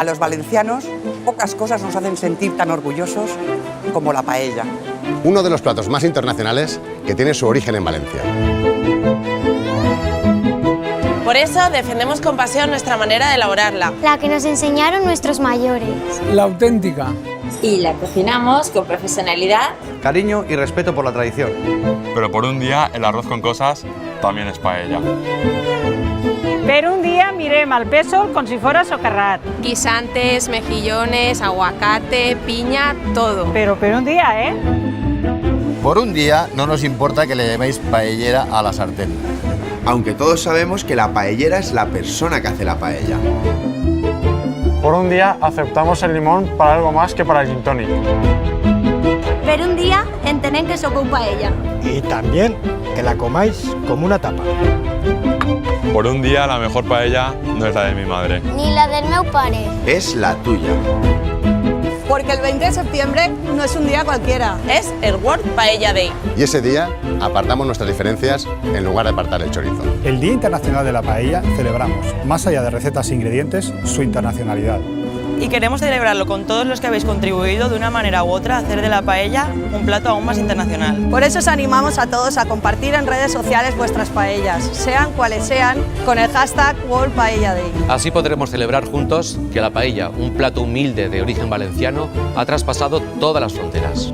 los valencianos, pocas cosas nos hacen sentir tan orgullosos como la paella. Uno de los platos más internacionales que tiene su origen en Valencia. Por eso defendemos con pasión nuestra manera de elaborarla. La que nos enseñaron nuestros mayores. La auténtica. Y la cocinamos con profesionalidad, cariño y respeto por la tradición. Pero por un día el arroz con cosas también és paella. Per un dia mirem el pèsol com si fora socarrat. Guisantes, mejillones, aguacate, piña, todo. Pero per un dia, ¿eh? Por un día no nos importa que le llaméis paellera a la sartén. Aunque todos sabemos que la paellera es la persona que hace la paella. Por un día aceptamos el limón para algo más que para el gin tonic. Per un dia entenem que sou paella. Y también que la comáis como una tapa. Por un día la mejor paella no es la de mi madre. Ni la del meu pare. Es la tuya. Porque el 20 de septiembre no es un día cualquiera. Es el World Paella Day. Y ese día apartamos nuestras diferencias en lugar de apartar el chorizo. El Día Internacional de la Paella celebramos, más allá de recetas e ingredientes, su internacionalidad. Y queremos celebrarlo con todos los que habéis contribuido de una manera u otra a hacer de la paella un plato aún más internacional. Por eso os animamos a todos a compartir en redes sociales vuestras paellas, sean cuales sean, con el hashtag World Paella Day. Así podremos celebrar juntos que la paella, un plato humilde de origen valenciano, ha traspasado todas las fronteras.